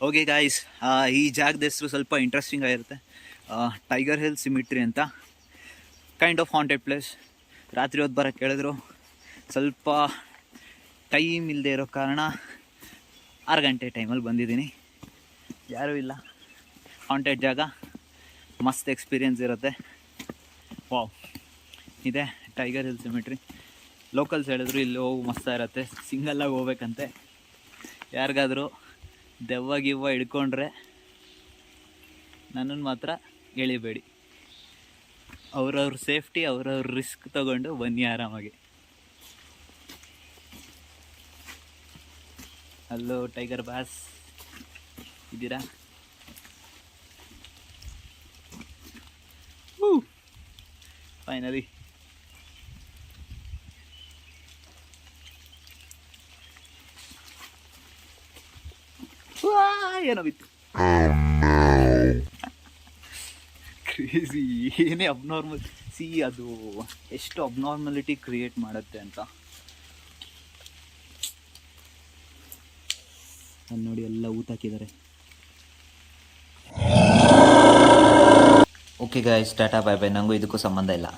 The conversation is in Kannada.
ಓಕೆ ಗಾಯ್ಸ್, ಈ ಜಾಗದ ಹೆಸರು ಸ್ವಲ್ಪ ಇಂಟ್ರೆಸ್ಟಿಂಗ್ ಆಗಿರುತ್ತೆ. ಟೈಗರ್ ಹಿಲ್ ಸಿಮಿಟ್ರಿ ಅಂತ, ಕೈಂಡ್ ಆಫ್ ಹಾಂಟೆಡ್ ಪ್ಲೇಸ್. ರಾತ್ರಿ ಹೊತ್ತು ಬರೋಕ್ಕೆ ಹೇಳಿದ್ರು, ಸ್ವಲ್ಪ ಟೈಮ್ ಇಲ್ಲದೆ ಇರೋ ಕಾರಣ 6 ಗಂಟೆ ಟೈಮಲ್ಲಿ ಬಂದಿದ್ದೀನಿ. ಯಾರೂ ಇಲ್ಲ, ಹಾಂಟೆಡ್ ಜಾಗ, ಮಸ್ತ್ ಎಕ್ಸ್ಪೀರಿಯೆನ್ಸ್ ಇರುತ್ತೆ. ವಾವ್, ಇದೆ ಟೈಗರ್ ಹಿಲ್ ಸಿಮಿಟ್ರಿ. ಲೋಕಲ್ಸ್ ಹೇಳಿದ್ರು ಇಲ್ಲಿ ಹೋಗಿ ಮಸ್ತ ಇರುತ್ತೆ, ಸಿಂಗಲ್ಲಾಗಿ ಹೋಗ್ಬೇಕಂತೆ. ಯಾರಿಗಾದರೂ ದೆವ್ವ ಗಿವ್ವ ಹಿಡ್ಕೊಂಡ್ರೆ ನನ್ನನ್ನು ಮಾತ್ರ ಎಳಿಬೇಡಿ. ಅವ್ರವ್ರ ಸೇಫ್ಟಿ, ಅವ್ರವ್ರ ರಿಸ್ಕ್ ತಗೊಂಡು ಬನ್ನಿ ಆರಾಮಾಗಿ. ಹಲೋ ಟೈಗರ್ ಬಾಸ್, ಇದ್ದೀರಾ? ಫೈನಲಿ ಏನೋ ಬಿತ್ತು. ಕ್ರೇಜಿ, ಏನೇ ಅಬ್ನಾರ್ಮಲ್. ಅದು ಎಷ್ಟು ಅಬ್ನಾರ್ಮಲಿಟಿ ಕ್ರಿಯೇಟ್ ಮಾಡುತ್ತೆ ಅಂತ ಅಲ್ಲಿ ನೋಡಿ, ಎಲ್ಲ ಊಟ ಹಾಕಿದ್ದಾರೆ. ಓಕೆ ಗಾಯ್ಸ್, ಟಾಟಾ ಬಾಯ್ ಬಾಯ್. ನನಗೂ ಇದಕ್ಕೂ ಸಂಬಂಧ ಇಲ್ಲ.